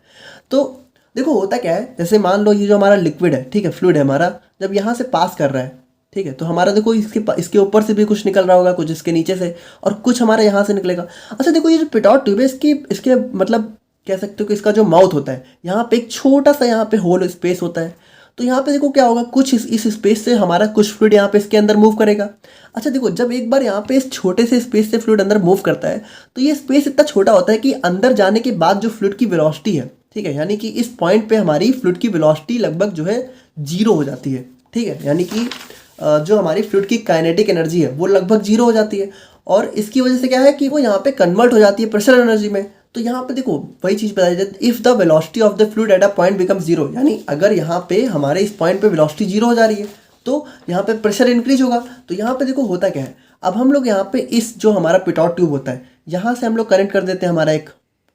S1: तो देखो होता क्या है, जैसे मान लो ये जो हमारा लिक्विड है, ठीक है, फ्लूइड है हमारा, जब यहाँ से पास कर रहा है, ठीक है, तो हमारा देखो इसके ऊपर से भी कुछ निकल रहा होगा, कुछ इसके नीचे से, और कुछ हमारा यहाँ से निकलेगा। अच्छा देखो ये जो पिटॉट ट्यूब है इसके मतलब कह सकते हो कि इसका जो माउथ होता है यहाँ पे एक छोटा सा यहाँ पे होल स्पेस होता है। तो यहाँ पे देखो क्या होगा, कुछ इस स्पेस से हमारा कुछ फ्लूइड यहाँ पे इसके अंदर मूव करेगा। अच्छा देखो जब एक बार यहाँ पे इस छोटे से स्पेस से फ्लूइड अंदर मूव करता है तो ये स्पेस इतना छोटा होता है कि अंदर जाने के बाद जो फ्लूइड की वेलोसिटी है, ठीक है, यानी कि इस पॉइंट पे हमारी फ्लूइड की वेलोसिटी लगभग जो है जीरो हो जाती है। ठीक है, यानी कि जो हमारी फ्लूइड की काइनेटिक एनर्जी है वो लगभग जीरो हो जाती है, और इसकी वजह से क्या है कि वो यहाँ पे कन्वर्ट हो जाती है प्रेशर एनर्जी में। तो यहाँ पे देखो वही चीज़ बताई जाती है, if the velocity of the fluid eight a point become zero, यानी अगर यहाँ पे हमारे इस पॉइंट पे वेलोसिटी जीरो हो जा रही है तो यहाँ पे प्रेशर इंक्रीज होगा। तो यहाँ पे देखो होता क्या है, अब हम लोग यहाँ पे इस जो हमारा पिटॉट ट्यूब होता है यहाँ से हम लोग कनेक्ट कर देते हैं हमारा एक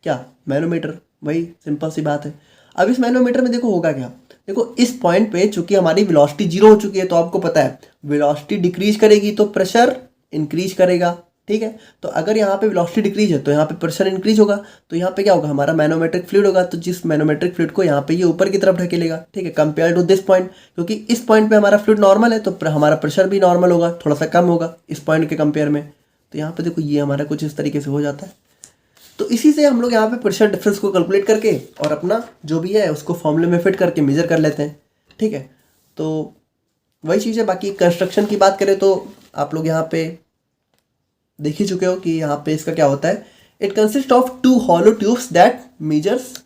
S1: क्या मैनोमीटर, वही सिंपल सी बात है। अब इस मैनोमीटर में देखो होगा क्या, देखो इस पॉइंट पे चूंकि हमारी वेलोसिटी जीरो हो चुकी है तो आपको पता है वेलोसिटी डिक्रीज करेगी तो प्रेशर इंक्रीज करेगा। ठीक है, तो अगर यहाँ पे वेलोसिटी डिक्रीज है तो यहाँ पे प्रेशर इंक्रीज होगा, तो यहाँ पे क्या होगा, हमारा मैनोमेट्रिक फ्लूइड होगा, तो जिस मैनोमेट्रिक फ्लूइड को यहाँ पे ये ऊपर की तरफ ढकेलेगा। ठीक है, कंपेयर टू दिस पॉइंट, क्योंकि इस पॉइंट पे हमारा फ्लूइड नॉर्मल है तो हमारा प्रेशर भी नॉर्मल होगा, थोड़ा सा कम होगा इस पॉइंट के कंपेयर में। तो यहाँ पे देखो ये हमारा कुछ इस तरीके से हो जाता है। तो इसी से हम लोग यहाँ पे प्रेशर डिफरेंस को कैलकुलेट करके और अपना जो भी है उसको फॉर्मूले में फिट करके मेजर कर लेते हैं। ठीक है, तो वही चीज़ है। बाकी कंस्ट्रक्शन की बात करें तो आप लोग यहाँ पे देख ही चुके हो कि यहाँ पे इसका क्या होता है। It consist of two hollow tubes that measures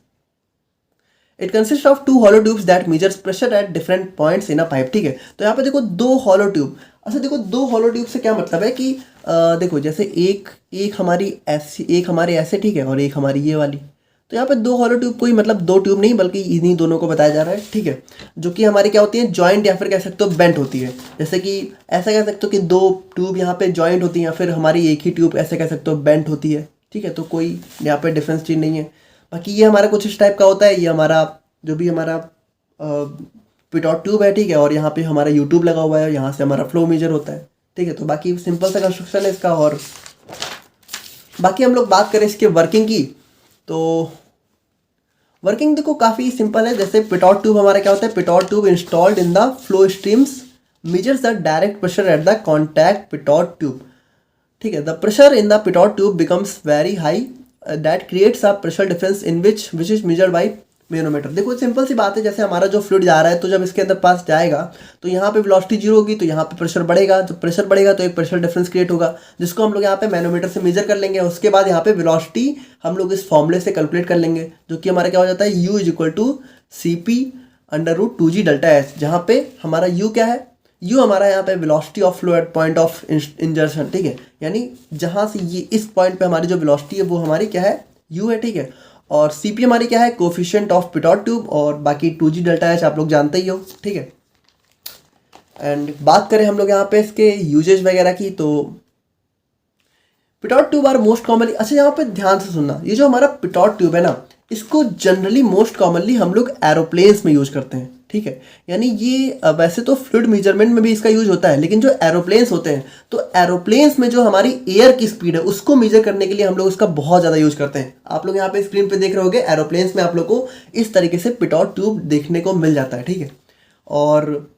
S1: it consist of two hollow tubes that measures pressure at different points in a pipe. ठीक है, तो यहाँ पे देखो दो हॉलो ट्यूब। अच्छा देखो, दो हॉलो ट्यूब से क्या मतलब है कि देखो जैसे एक एक हमारी ऐसी, एक हमारे ऐसे, ठीक है, और एक हमारी ये वाली। तो यहाँ पे दो हॉलो ट्यूब, कोई मतलब दो ट्यूब नहीं बल्कि इन्हीं दोनों को बताया जा रहा है। ठीक है, जो कि हमारी क्या होती है, जॉइंट या फिर कह सकते हो बेंट होती है। जैसे कि ऐसा कह सकते हो कि दो ट्यूब यहाँ पे जॉइंट होती हैं, या फिर हमारी एक ही ट्यूब ऐसे कह सकते हो बेंट होती है। ठीक है, तो कोई यहाँ पे डिफरेंस चीज़ नहीं है। बाकी ये हमारा कुछ इस टाइप का होता है। ये हमारा जो भी हमारा पिटॉट ट्यूब है, ठीक है, और यहाँ पे हमारा यूट्यूब लगा हुआ है, यहाँ से हमारा फ्लो मेजर होता है। ठीक है, तो बाकी सिंपल सा कंस्ट्रक्शन है इसका। और बाकी हम लोग बात करें इसके वर्किंग की, तो वर्किंग देखो काफ़ी सिंपल है। जैसे पिटॉट ट्यूब हमारा क्या होता है, pitot tube installed in the flow streams measures the direct pressure at the contact pitot tube. ठीक है, the pressure in the pitot tube becomes very high that creates a pressure difference in which is measured by manometer. देखो सिंपल सी बात है, जैसे हमारा जो फ्लूइड जा रहा है, तो जब इसके अंदर पास जाएगा तो यहाँ पे वेलोसिटी जीरो होगी, तो यहाँ पे प्रेशर बढ़ेगा। जब प्रेशर बढ़ेगा तो एक प्रेशर डिफरेंस क्रिएट होगा, जिसको हम लोग यहाँ पे मैनोमीटर से मेजर कर लेंगे। उसके बाद यहाँ पे वेलोसिटी हम लोग इस फॉर्मूले से कैलकुलेट कर लेंगे, जो कि हमारा क्या हो जाता है, u is equal to C P under root 2g delta H, जहाँ पे हमारा u क्या है, u हमारा यहाँ पे velocity of flow at point of insertion. ठीक है, यानी जहाँ से ये इस पॉइंट पे हमारी जो वेलोसिटी है वो हमारी क्या है, u है। ठीक है, और CP हमारी क्या है, कोफिशिएंट ऑफ पिटॉट ट्यूब, और बाकी 2g डेल्टा एच आप लोग जानते ही हो। ठीक है, एंड बात करें हम लोग यहाँ पे इसके यूजेज वगैरह की, तो pitot tube are most commonly, अच्छा यहाँ पे ध्यान से सुनना, ये जो हमारा पिटॉट ट्यूब है ना, इसको जनरली मोस्ट कॉमनली हम लोग एरोप्लेन्स में यूज करते हैं। ठीक है, यानी ये वैसे तो फ्लूइड मेजरमेंट में भी इसका यूज होता है, लेकिन जो एरोप्लेन्स होते हैं, तो एरोप्लेन्स में जो हमारी एयर की स्पीड है उसको मेजर करने के लिए हम लोग उसका बहुत ज़्यादा यूज करते हैं। आप लोग यहाँ पे स्क्रीन पे देख रहे होगे, एरोप्लेन्स में आप लोग को इस तरीके से पिटॉट ट्यूब देखने को मिल जाता है। ठीक है, और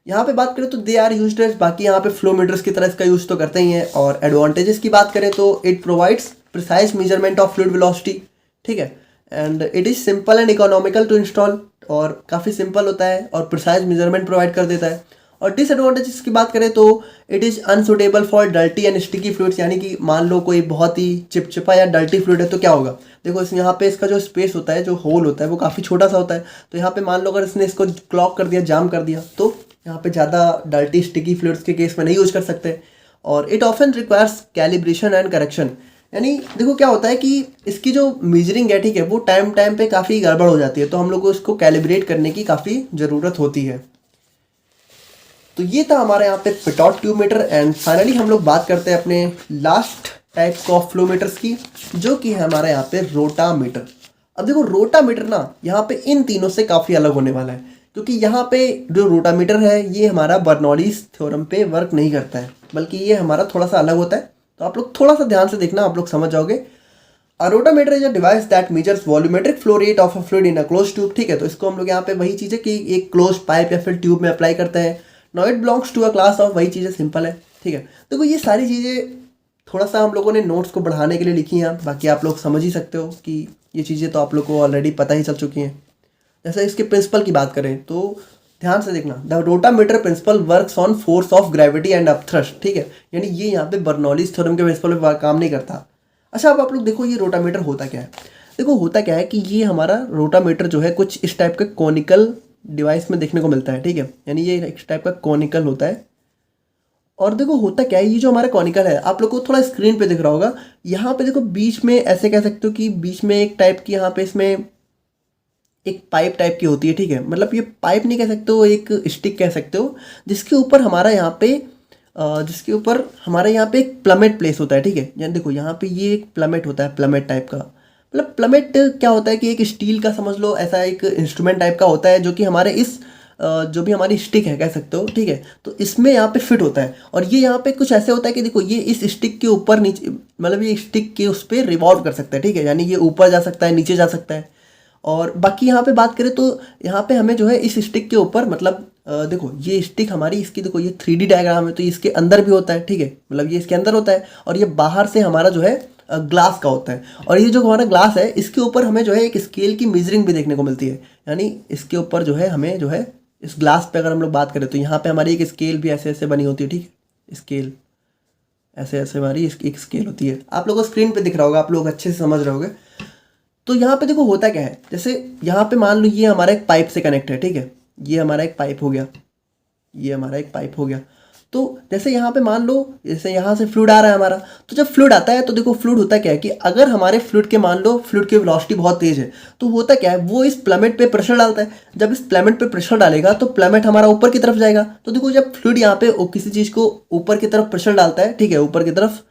S1: यहाँ पे बात करें तो दे आर यूज्ड एज, बाकी यहाँ पे फ्लो मीटर्स की तरह इसका यूज तो करते ही हैं। और एडवांटेजेस की बात करें तो it provides precise measurement of fluid velocity. ठीक है, and it is simple and economical to install, और काफ़ी सिंपल होता है और प्रिसाइज मेजरमेंट प्रोवाइड कर देता है। और डिसएडवांटेजेस की बात करें तो it is unsuitable for dirty and sticky fluids, यानी कि मान लो कोई बहुत ही चिपचिपा या डर्टी फ्लूइड है तो क्या होगा, देखो इस यहाँ पे इसका जो स्पेस होता है, जो होल होता है, वो काफ़ी छोटा सा होता है। तो यहाँ पे मान लो अगर इसने इसको क्लॉग कर दिया, जाम कर दिया, तो यहाँ पे ज़्यादा डर्टी स्टिकी फ्लूइड्स के केस में नहीं यूज कर सकते। और it often requires calibration and correction, यानी देखो क्या होता है कि इसकी जो मेजरिंग है, ठीक है, वो टाइम टाइम पे काफ़ी गड़बड़ हो जाती है, तो हम लोग को इसको कैलिब्रेट करने की काफ़ी ज़रूरत होती है। तो ये था हमारे यहाँ पे pitot tube meter. And finally हम लोग बात करते हैं अपने last type of flow meters की, जो कि है हमारे यहाँ पे रोटा मीटर। अब देखो रोटा मीटर ना यहाँ पे इन तीनों से काफ़ी अलग होने वाला है, क्योंकि यहाँ पे जो रोटा मीटर है ये हमारा बर्नौलीज थ्योरम पे वर्क नहीं करता है, बल्कि ये हमारा थोड़ा सा अलग होता है। तो आप लोग थोड़ा सा ध्यान से देखना, आप लोग समझ जाओगे। A rotameter is a device that measures volumetric flow rate of a fluid in a closed tube। ठीक है, तो इसको हम लोग यहाँ पे वही चीज़ है कि एक क्लोज पाइप या फिर ट्यूब में अप्लाई करते हैं। Now it belongs to a class of, वही चीज़ें सिंपल है। ठीक है, देखो ये सारी चीज़ें थोड़ा सा हम लोगों ने नोट्स को बढ़ाने के लिए लिखी हैं, बाकी आप लोग समझ ही सकते हो कि ये चीज़ें तो आप लोग को ऑलरेडी पता ही चल चुकी हैं। जैसे इसके प्रिंसिपल की बात करें तो ध्यान से देखना, the rotameter principle works on force of gravity and upthrust. ठीक है, यानी ये यहाँ पे बर्नौलीज थ्योरम के प्रिंसिपल पे काम नहीं करता। अच्छा, अब आप लोग देखो ये रोटामीटर होता क्या है। देखो होता क्या है कि ये हमारा रोटामीटर जो है कुछ इस टाइप का कॉनिकल डिवाइस में देखने को मिलता है। ठीक है, यानी ये इस टाइप का कॉनिकल होता है। और देखो होता क्या है, ये जो हमारा कॉनिकल है, आप लोग को थोड़ा स्क्रीन पे दिख रहा होगा, यहाँ पे देखो बीच में ऐसे कह सकते हो कि बीच में एक टाइप की, यहाँ पे इसमें एक पाइप टाइप की होती है। ठीक है, मतलब ये पाइप नहीं कह सकते हो, एक स्टिक कह सकते हो, जिसके ऊपर हमारा यहाँ पे एक प्लमेट प्लेस होता है। ठीक है, यानी देखो यहाँ पे ये एक प्लमेट होता है, प्लमेट टाइप का। मतलब प्लमेट क्या होता है कि एक स्टील का समझ लो, ऐसा एक इंस्ट्रूमेंट टाइप का होता है, जो कि हमारे इस जो भी हमारी स्टिक है कह सकते हो। ठीक है, तो इसमें यहाँ पे फिट होता है। और ये यहाँ पे कुछ ऐसे होता है कि देखो ये इस स्टिक के ऊपर नीचे, मतलब ये स्टिक के उस पर रिवॉल्व कर सकता है। ठीक है, यानी ये ऊपर जा सकता है, नीचे जा सकता है। और बाकी यहाँ पे बात करें तो यहाँ पे हमें जो है इस स्टिक के ऊपर, मतलब देखो ये स्टिक हमारी, इसकी देखो ये 3D डायग्राम है, तो इसके अंदर भी होता है। ठीक है, मतलब ये इसके अंदर होता है, और ये बाहर से हमारा जो है ग्लास का होता है। और ये जो हमारा ग्लास है, इसके ऊपर हमें जो है एक स्केल की मेजरिंग भी देखने को मिलती है, यानी इसके ऊपर जो है हमें जो है इस ग्लास पे अगर हम लोग बात करें तो यहाँ पे हमारी एक स्केल भी ऐसे ऐसे बनी होती है, ठीक है, स्केल ऐसे ऐसे हमारी एक स्केल होती है, आप लोगों को स्क्रीन पे दिख रहा होगा, आप लोग अच्छे से समझ रहे होगे। तो यहाँ पे देखो होता क्या है, जैसे यहाँ पे मान लो ये हमारा एक पाइप से कनेक्ट है, ठीक है, ये हमारा एक पाइप हो गया, ये हमारा एक पाइप हो गया। तो जैसे यहाँ पे मान लो जैसे यहाँ से फ्लूइड आ रहा है हमारा, तो जब फ्लूइड आता है तो देखो फ्लूइड होता क्या है कि अगर हमारे फ्लूइड के मान लो फ्लूइड की वेलोसिटी बहुत तेज है, तो होता क्या है वो इस प्लेमेट पे प्रेशर डालता है। जब इस प्लेमेट पे प्रेशर डालेगा तो प्लेमेट हमारा ऊपर की तरफ जाएगा। तो देखो जब फ्लूइड यहाँ पे किसी चीज़ को ऊपर की तरफ प्रेशर डालता है, ठीक है, ऊपर की तरफ,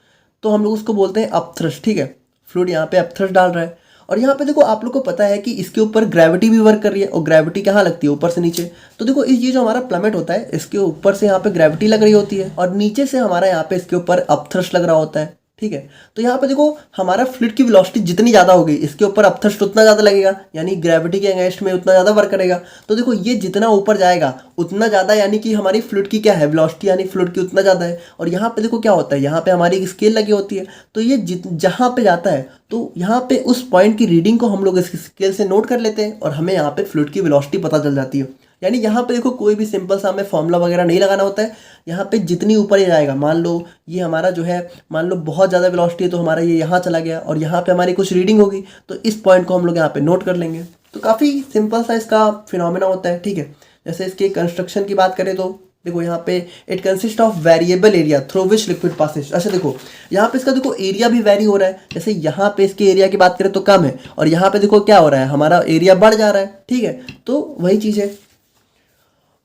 S1: तो हम लोग उसको बोलते हैं अपथ्रस्ट, ठीक है, फ्लूइड यहाँ पे अपथ्रस्ट डाल रहा है। और यहाँ पे देखो आप लोग को पता है कि इसके ऊपर ग्रेविटी भी वर्क कर रही है, और ग्रेविटी कहाँ लगती है, ऊपर से नीचे। तो देखो ये जो हमारा प्लेमेट होता है इसके ऊपर से यहाँ पे ग्रेविटी लग रही होती है, और नीचे से हमारा यहाँ पे इसके ऊपर अपथ्रस्ट लग रहा होता है, ठीक है। तो यहाँ पे देखो हमारा फ्लूइड की वेलोसिटी जितनी ज़्यादा होगी इसके ऊपर अपथ्रस्ट उतना ज़्यादा लगेगा, यानी ग्रेविटी के अगेंस्ट में उतना ज़्यादा वर्क करेगा। तो देखो ये जितना ऊपर जाएगा उतना ज़्यादा, यानी कि हमारी फ्लूइड की क्या है वेलोसिटी, यानी फ्लूइड की उतना ज़्यादा है। और यहाँ पे देखो क्या होता है, यहाँ पे हमारी एक स्केल लगी होती है, तो ये जहाँ पे जाता है तो यहाँ पे उस पॉइंट की रीडिंग को हम लोग इस स्केल से नोट कर लेते हैं, और हमें यहाँ पे फ्लूइड की वेलोसिटी पता चल जाती है। यानी यहाँ पे देखो कोई भी सिंपल सा हमें फॉर्मूला वगैरह नहीं लगाना होता है। यहाँ पे जितनी ऊपर ये जाएगा, मान लो ये हमारा जो है, मान लो बहुत ज़्यादा वेलोसिटी है तो हमारा ये यहाँ चला गया, और यहाँ पे हमारी कुछ रीडिंग होगी तो इस पॉइंट को हम लोग यहाँ पे नोट कर लेंगे। तो काफ़ी सिंपल सा इसका फिनोमेना होता है, ठीक है। जैसे इसके कंस्ट्रक्शन की बात करें तो देखो यहाँ पे it consist of variable area through which liquid passes. अच्छा देखो यहाँ पे इसका देखो एरिया भी वेरी हो रहा है, जैसे यहाँ पे इसके एरिया की बात करें तो कम है, और यहाँ पे देखो क्या हो रहा है, हमारा एरिया बढ़ जा रहा है, ठीक है। तो वही चीज़ है।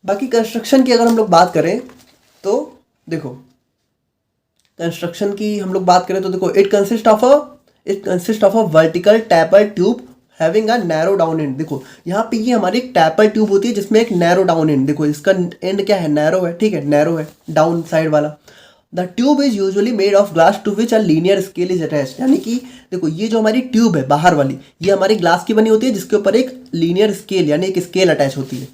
S1: बाकी कंस्ट्रक्शन की अगर हम लोग बात करें तो देखो कंस्ट्रक्शन की हम लोग बात करें तो देखो it consist of a vertical tapper tube having a narrow down and. देखो यहाँ पे ये हमारी एक टैपर ट्यूब होती है जिसमें एक नैरो डाउन एंड, देखो इसका एंड क्या है, नैरो है, ठीक है, नैरो है डाउन साइड वाला। The tube is usually made of glass to which a linear scale is attach. यानी कि देखो ये जो हमारी ट्यूब है बाहर वाली, ये हमारी ग्लास की बनी होती है जिसके ऊपर एक लीनियर स्केल यानी एक स्केल अटैच होती है।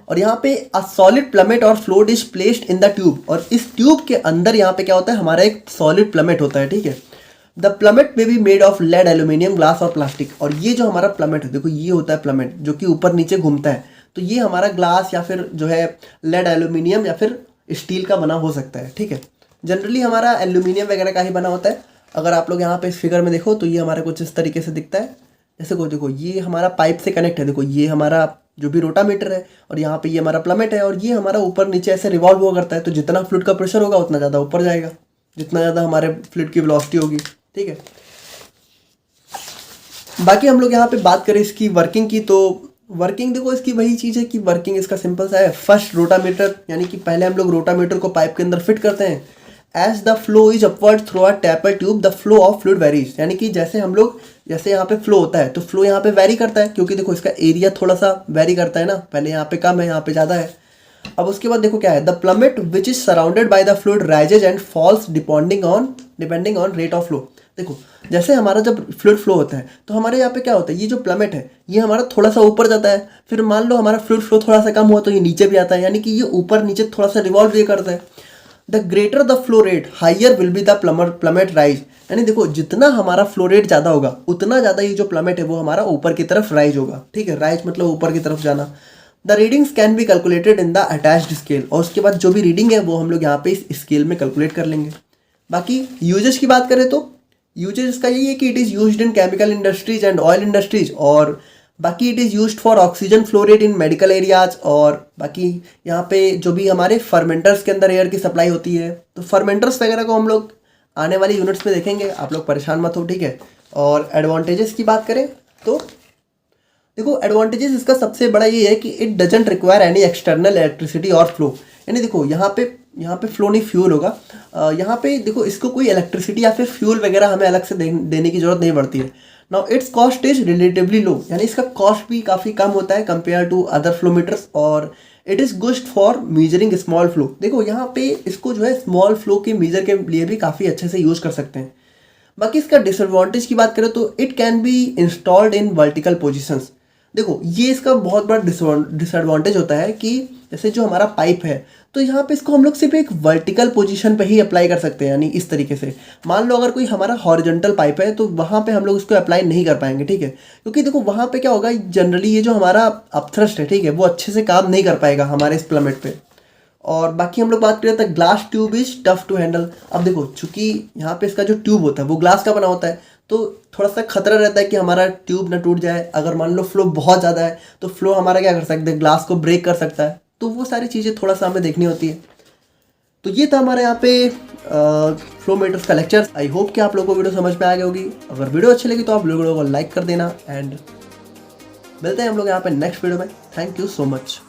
S1: और यहाँ पे अ सॉलिड प्लमेट और float is placed in the tube, और इस ट्यूब के अंदर यहाँ पे क्या होता है, हमारा एक सॉलिड प्लमेट होता है, ठीक है। The plummet may be made of lead, aluminium, glass और प्लास्टिक। और ये जो हमारा प्लमेट है, देखो ये होता है प्लमेट जो कि ऊपर नीचे घूमता है, तो ये हमारा ग्लास या फिर जो है लेड, एल्यूमिनियम या फिर स्टील का बना हो सकता है, ठीक है। जनरली हमारा एल्यूमिनियम वगैरह का ही बना होता है। अगर आप लोग यहाँ पे इस फिगर में देखो तो ये हमारा कुछ इस तरीके से दिखता है। जैसे को देखो ये हमारा पाइप से कनेक्ट है, देखो ये हमारा जो भी रोटामीटर है, और यहाँ पे ये हमारा प्लमेट है, और ये हमारा ऊपर नीचे ऐसे रिवॉल्व हुआ करता है। तो जितना फ्लूइड का प्रेशर होगा उतना ज़्यादा ऊपर जाएगा, जितना ज़्यादा हमारे फ्लूइड की वेलोसिटी होगी, ठीक है। बाकी हम लोग यहाँ पे बात करें इसकी वर्किंग की, तो वर्किंग देखो इसकी वही चीज़ है कि वर्किंग इसका सिंपल सा है। फर्स्ट रोटामीटर, यानी कि पहले हम लोग रोटामीटर को पाइप के अंदर फिट करते हैं। As the flow is upward through a taper tube the flow of fluid varies. यानी कि जैसे हम लोग जैसे यहाँ पे फ्लो होता है तो फ्लो यहाँ पे वेरी करता है, क्योंकि देखो इसका एरिया थोड़ा सा वेरी करता है ना, पहले यहाँ पे कम है यहाँ पे ज़्यादा है। अब उसके बाद देखो क्या है, the plummet which is surrounded by the fluid rises and falls depending on rate of flow. देखो जैसे हमारा जब फ्लूइड फ्लो होता है तो हमारे यहाँ पे क्या होता है, ये जो प्लमेट है ये हमारा थोड़ा सा ऊपर जाता है, फिर मान लो हमारा फ्लूइड फ्लो थोड़ा सा कम हुआ तो ये नीचे भी आता है, यानी कि ये ऊपर नीचे थोड़ा सा रिवॉल्व ये करता है। The greater the flow rate higher will be the plummet rise. यानी देखो जितना हमारा फ्लो रेट ज़्यादा होगा उतना ज़्यादा ये जो प्लमेट है वो हमारा ऊपर की तरफ राइज होगा, ठीक है। राइज मतलब ऊपर की तरफ जाना। The readings can be calculated in the attached scale, और उसके बाद जो भी रीडिंग है वो हम लोग यहाँ पे इस स्केल में कैलकुलेट कर लेंगे। बाकी यूजेस की बात करें तो यूजेस इसका यही है कि it is used in chemical industries and oil industries, और बाकी it is used for oxygen flow rate in medical areas. और बाकी यहाँ पे जो भी हमारे फर्मेंटर्स के अंदर एयर की सप्लाई होती है, तो फर्मेंटर्स वगैरह को हम लोग आने वाली यूनिट्स में देखेंगे, आप लोग परेशान मत हो, ठीक है। और एडवांटेजेस की बात करें तो देखो एडवांटेजेस इसका सबसे बड़ा ये है कि it doesn't require any external electricity और फ्लो। यानी देखो यहाँ पे फ्लो नहीं फ्यूल होगा, यहाँ पे देखो इसको कोई इलेक्ट्रिसिटी या फिर फ्यूल वगैरह हमें अलग से देने की जरूरत नहीं पड़ती है। Now it's cost is relatively low, यानी इसका कॉस्ट भी काफ़ी कम होता है कंपेयर टू अदर फ्लोमीटर्स, और it is good for measuring small flow. देखो यहाँ पे इसको जो है स्मॉल फ्लो के मेजर के लिए भी काफ़ी अच्छे से यूज़ कर सकते हैं। बाकी इसका डिसएडवांटेज की बात करें तो it can be installed in vertical positions. देखो ये इसका बहुत बड़ा डिसएडवांटेज होता है कि जैसे जो हमारा पाइप है तो यहाँ पे इसको हम लोग सिर्फ एक वर्टिकल पोजीशन पे ही अप्लाई कर सकते हैं, यानी इस तरीके से। मान लो अगर कोई हमारा हॉरिजॉन्टल पाइप है तो वहाँ पे हम लोग इसको अप्लाई नहीं कर पाएंगे, ठीक है, क्योंकि देखो वहाँ पे क्या होगा, जनरली ये जो हमारा अपथ्रस्ट है, ठीक है, वो अच्छे से काम नहीं कर पाएगा हमारे इस प्लमेट पे। और बाकी हम लोग बात करें तो glass tube is tough to handle. अब देखो चूंकि यहाँ पे इसका जो ट्यूब होता है वो ग्लास का बना होता है, तो थोड़ा सा खतरा रहता है कि हमारा ट्यूब ना टूट जाए। अगर मान लो फ्लो बहुत ज़्यादा है तो फ्लो हमारा क्या कर सकते हैं, ग्लास को ब्रेक कर सकता है। तो वो सारी चीज़ें थोड़ा सा हमें देखनी होती है। तो ये था हमारे यहाँ पे फ्लो मीटर्स का लेक्चर। आई होप कि आप लोगों को वीडियो समझ में आ गई होगी। अगर वीडियो अच्छी लगी तो आप वीडियो को लाइक कर देना, एंड मिलते हैं हम लोग यहाँ पे नेक्स्ट वीडियो में। Thank you so much.